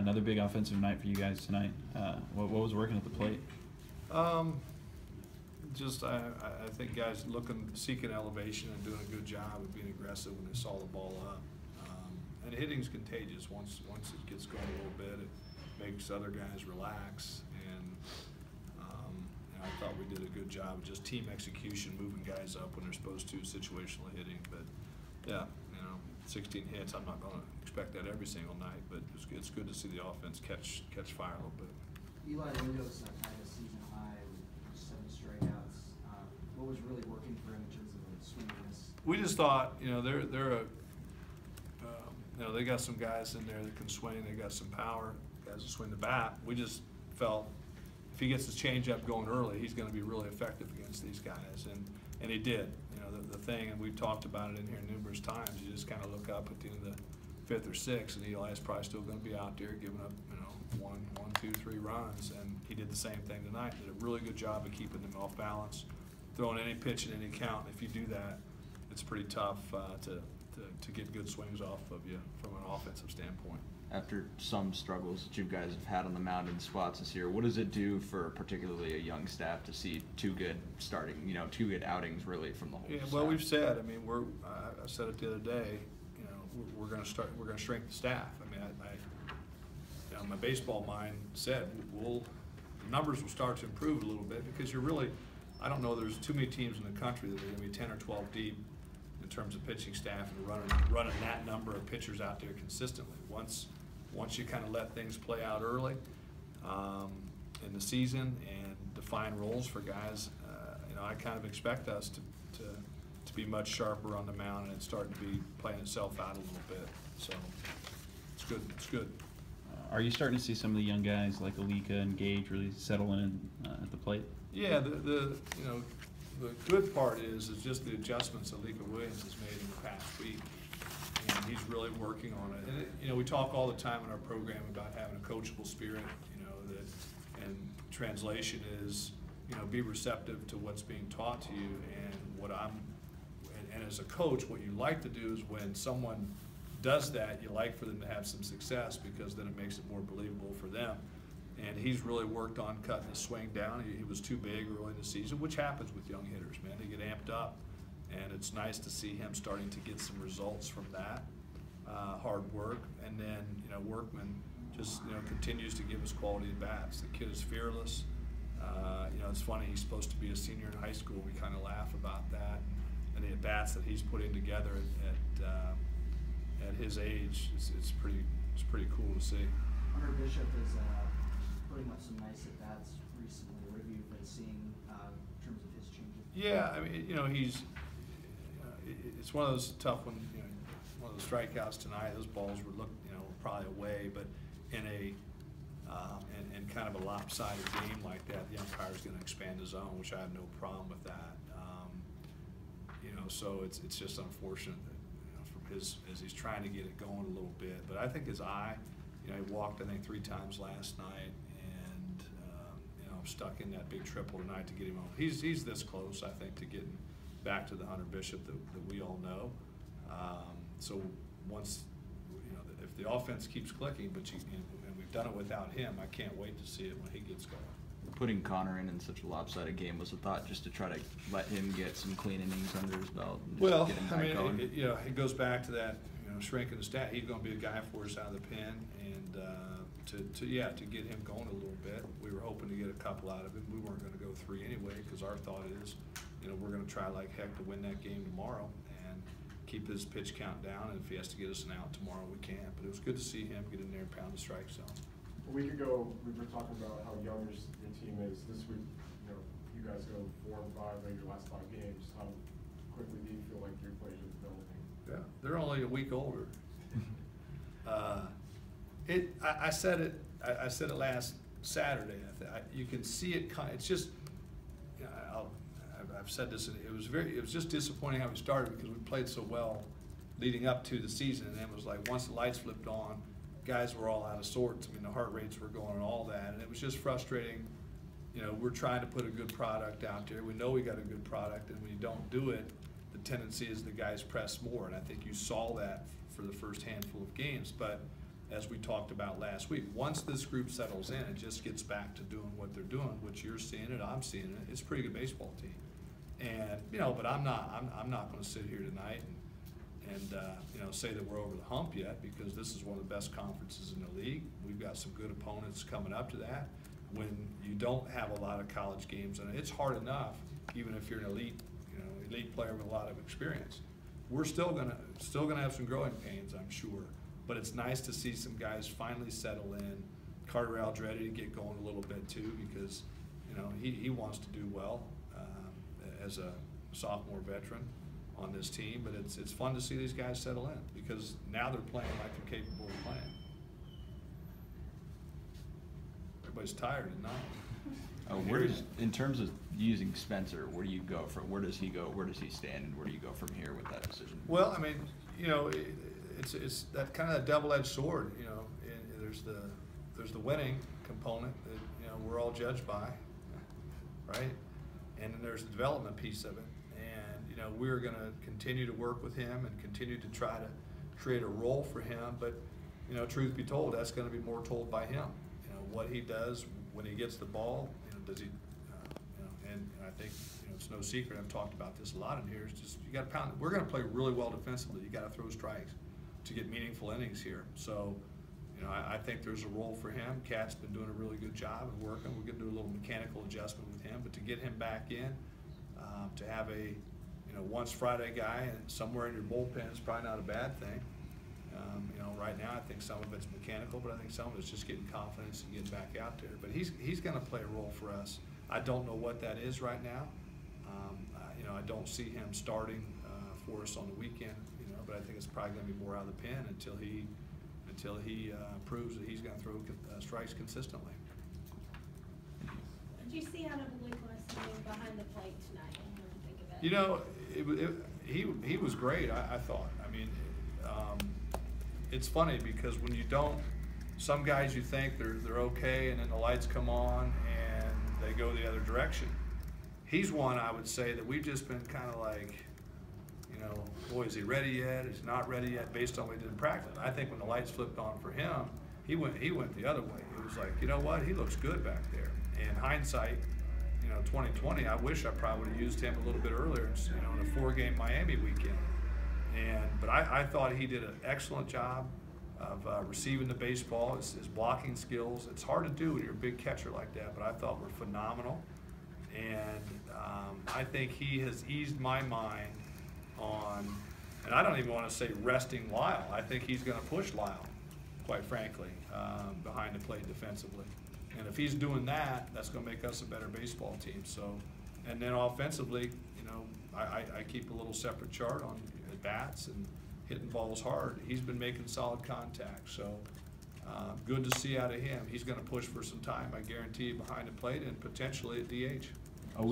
Another big offensive night for you guys tonight. What was working at the plate? Just I think guys seeking elevation and doing a good job of being aggressive when they saw the ball up. And hitting's contagious. Once it gets going a little bit, it makes other guys relax. And I thought we did a good job of just team execution, moving guys up when they're supposed to, situational hitting. But yeah, 16 hits. I'm not going to expect that every single night, but it's good to see the offense catch fire a little bit. Eli Windows tied a season high with 7 strikeouts. What was really working for him in terms of the swinginess? We just thought, they got some guys in there that can swing. They got some power, guys that swing the bat. We just felt if he gets his changeup going early, he's going to be really effective against these guys, and he did. The thing, and we've talked about it in here numerous times. You just kind of look up at the end of the 5th or 6th, and Eli's probably still going to be out there giving up, 1, 2, 3 runs, and he did the same thing tonight. Did a really good job of keeping them off balance, throwing any pitch in any count. If you do that, it's pretty tough to get good swings off of you from an offensive standpoint. After some struggles that you guys have had on the mound in spots this year, what does it do for particularly a young staff to see 2 good outings really from the whole staff? Well, we've said, I said it the other day, we're going to shrink the staff. My baseball mind said the numbers will start to improve a little bit because I don't know there's too many teams in the country that are going to be 10 or 12 deep in terms of pitching staff and running that number of pitchers out there consistently. Once you kind of let things play out early in the season and define roles for guys, I kind of expect us to be much sharper on the mound, and it's starting to be playing itself out a little bit. So it's good. It's good. Are you starting to see some of the young guys like Alika and Gage really settle in at the plate? Yeah, the good part is just the adjustments that Alika Williams has made in the past week, and he's really working on it. And we talk all the time in our program about having a coachable spirit. And translation is be receptive to what's being taught to you. And as a coach, what you like to do is when someone does that, you like for them to have some success because then it makes it more believable for them. And he's really worked on cutting his swing down. He was too big early in the season, which happens with young hitters, man. They get amped up, and it's nice to see him starting to get some results from that hard work. And then, Workman just, continues to give us quality at bats. The kid is fearless. It's funny, he's supposed to be a senior in high school. We kind of laugh about that. And the at bats that he's putting together at his age, it's pretty cool to see. Hunter Bishop is putting up some nice at bats recently. What have you been seeing in terms of his changeup? Yeah, he's. It's one of those tough ones. One of the strikeouts tonight. Those balls were probably away, but in in kind of a lopsided game like that, the umpire's going to expand the zone, which I have no problem with that. So it's just unfortunate that from as he's trying to get it going a little bit. But I think his eye, he walked 3 times last night, and I'm stuck in that big triple tonight to get him on. He's this close, I think, to getting back to the Hunter Bishop that we all know. So once if the offense keeps clicking, and we've done it without him, I can't wait to see it when he gets going. Putting Connor in such a lopsided game was a thought, just to try to let him get some clean innings under his belt. And just get him back going. It goes back to that, shrinking the stat. He's going to be a guy for us out of the pen, and to get him going a little bit. We were hoping to get a couple out of him. We weren't going to go 3 anyway, because our thought is, we're going to try like heck to win that game tomorrow and keep his pitch count down. And if he has to get us an out tomorrow, we can. But it was good to see him get in there and pound the strike zone. A week ago, we were talking about how young your team is. This week, you guys go 4 and 5 in your last 5 games. How quickly do you feel like your players are developing? Yeah, they're only a week older. I said it last Saturday. You can see it. It's just. I've said this. It was just disappointing how we started because we played so well leading up to the season, and then it was like once the lights flipped on, guys were all out of sorts. The heart rates were going and all that, and it was just frustrating. We're trying to put a good product out there. We know we got a good product, and when you don't do it, the tendency is the guys press more, and I think you saw that for the first handful of games. But as we talked about last week. Once this group settles in and just gets back to doing what they're doing, which you're seeing it, I'm seeing it, it's a pretty good baseball team. And, you know, but I'm not going to sit here tonight and you know, say that we're over the hump yet, because this is one of the best conferences in the league. We've got some good opponents coming up to that. When you don't have a lot of college games, and it's hard enough, even if you're an elite, you know, elite player with a lot of experience. We're still gonna have some growing pains, I'm sure. But it's nice to see some guys finally settle in. Carter Aldretti to get going a little bit too, because, you know, he wants to do well as a sophomore veteran on this team. But it's fun to see these guys settle in, because now they're playing like they're capable of playing. Everybody's tired at night. Where does, in terms of using Spencer, where do you go from? Where does he go? Where does he stand? And where do you go from here with that decision? Well, I mean, you know, it's that kind of double-edged sword. You know, there's the winning component that, you know, we're all judged by, right? And then there's the development piece of it. And, you know, we're going to continue to work with him and continue to try to create a role for him. But, you know, truth be told, that's going to be more told by him. You know, what he does when he gets the ball, you know, does he, you know, and I think, you know, it's no secret, I've talked about this a lot in here, it's just, you got to pound it. We're going to play really well defensively. You got to throw strikes to get meaningful innings here. So, you know, I think there's a role for him. Cat's been doing a really good job of working. We're going to do a little mechanical adjustment with him, but to get him back in, to have a, you know, once Friday guy and somewhere in your bullpen is probably not a bad thing. You know, right now I think some of it's mechanical, but I think some of it's just getting confidence and getting back out there. But he's going to play a role for us. I don't know what that is right now. You know, I don't see him starting for us on the weekend. You know, but I think it's probably going to be more out of the pen until he proves that he's going to throw strikes consistently. Did you see out of Nicholas behind the plate tonight? What did you think of it? You know, he was great. I thought. I mean. It's funny because when you don't, some guys you think they're okay, and then the lights come on and they go the other direction. He's one, I would say, that we've just been kind of like, you know, boy, is he ready yet? Is he not ready yet? Based on what he did in practice. I think when the lights flipped on for him, he went the other way. It was like, you know what? He looks good back there. And hindsight, you know, 2020, I wish I probably would have used him a little bit earlier, you know, in a 4-game Miami weekend. But I thought he did an excellent job of receiving the baseball, his blocking skills. It's hard to do when you're a big catcher like that, but I thought were phenomenal. And I think he has eased my mind on, and I don't even want to say resting Lyle. I think he's going to push Lyle, quite frankly, behind the plate defensively. And if he's doing that, that's going to make us a better baseball team. So, and then offensively, you know, I keep a little separate chart on bats and hitting balls hard. He's been making solid contact, so good to see out of him. He's going to push for some time, I guarantee you, behind the plate and potentially at DH. A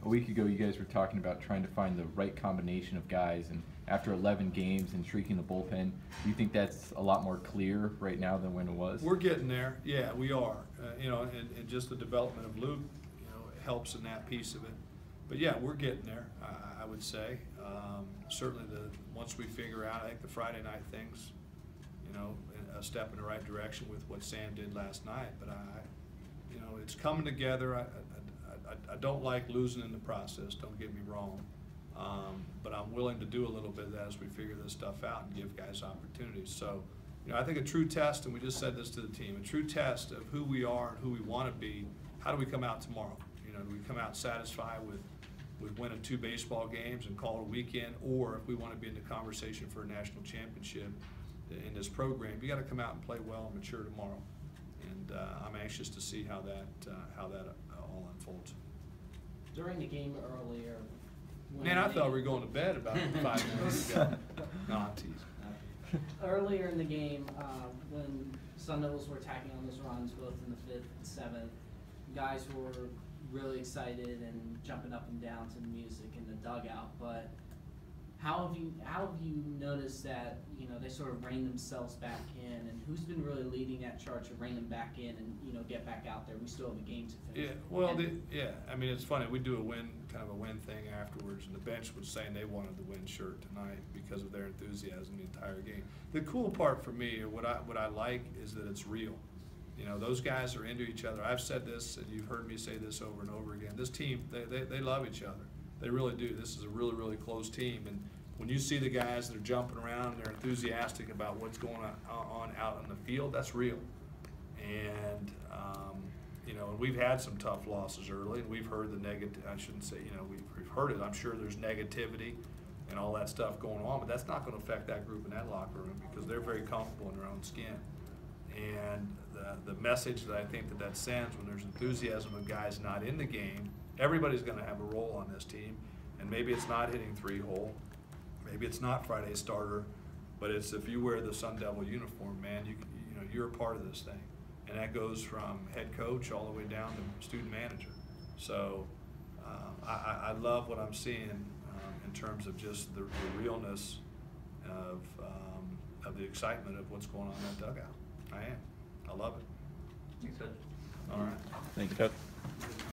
week ago, you guys were talking about trying to find the right combination of guys, and after 11 games and shrinking the bullpen, do you think that's a lot more clear right now than when it was? We're getting there. Yeah, we are. You know, and just the development of Luke, you know, helps in that piece of it. But yeah, we're getting there, I would say. Certainly, once we figure out, I think the Friday night things, you know, a step in the right direction with what Sam did last night. But you know, it's coming together. I don't like losing in the process. Don't get me wrong. But I'm willing to do a little bit of that as we figure this stuff out and give guys opportunities. So, you know, I think a true test, and we just said this to the team, a true test of who we are and who we want to be. How do we come out tomorrow? You know, do we come out satisfied with winning 2 baseball games and call it a weekend, or if we want to be in the conversation for a national championship in this program, you got to come out and play well and mature tomorrow. And I'm anxious to see how that all unfolds. During the game earlier, Man, I thought we were going to bed about 5 minutes ago. No, I'm teasing. Earlier in the game, when Sun Devils were attacking on those runs, both in the 5th and 7th, guys were really excited and jumping up and down to the music in the dugout. But How have you noticed that, you know, they sort of rein themselves back in, and who's been really leading that charge to rein them back in and, you know, get back out there? We still have a game to finish. Yeah, well, I mean, it's funny. We do kind of a win thing afterwards, and the bench was saying they wanted the win shirt tonight because of their enthusiasm the entire game. The cool part for me, or what I like, is that it's real. You know, those guys are into each other. I've said this, and you've heard me say this over and over again. This team, they love each other. They really do. This is a really, really close team. And when you see the guys that are jumping around and they're enthusiastic about what's going on out in the field, that's real. And, you know, and we've had some tough losses early, and we've heard the negative, I shouldn't say, you know, we've heard it. I'm sure there's negativity and all that stuff going on, but that's not going to affect that group in that locker room because they're very comfortable in their own skin. And the message that I think that sends when there's enthusiasm of guys not in the game, everybody's going to have a role on this team, and maybe it's not hitting 3-hole, maybe it's not Friday starter, but it's if you wear the Sun Devil uniform, man, you know you're a part of this thing, and that goes from head coach all the way down to student manager. So I love what I'm seeing in terms of just the realness of the excitement of what's going on in that dugout. I love it. Thanks, Coach. All right. Thank you, Coach.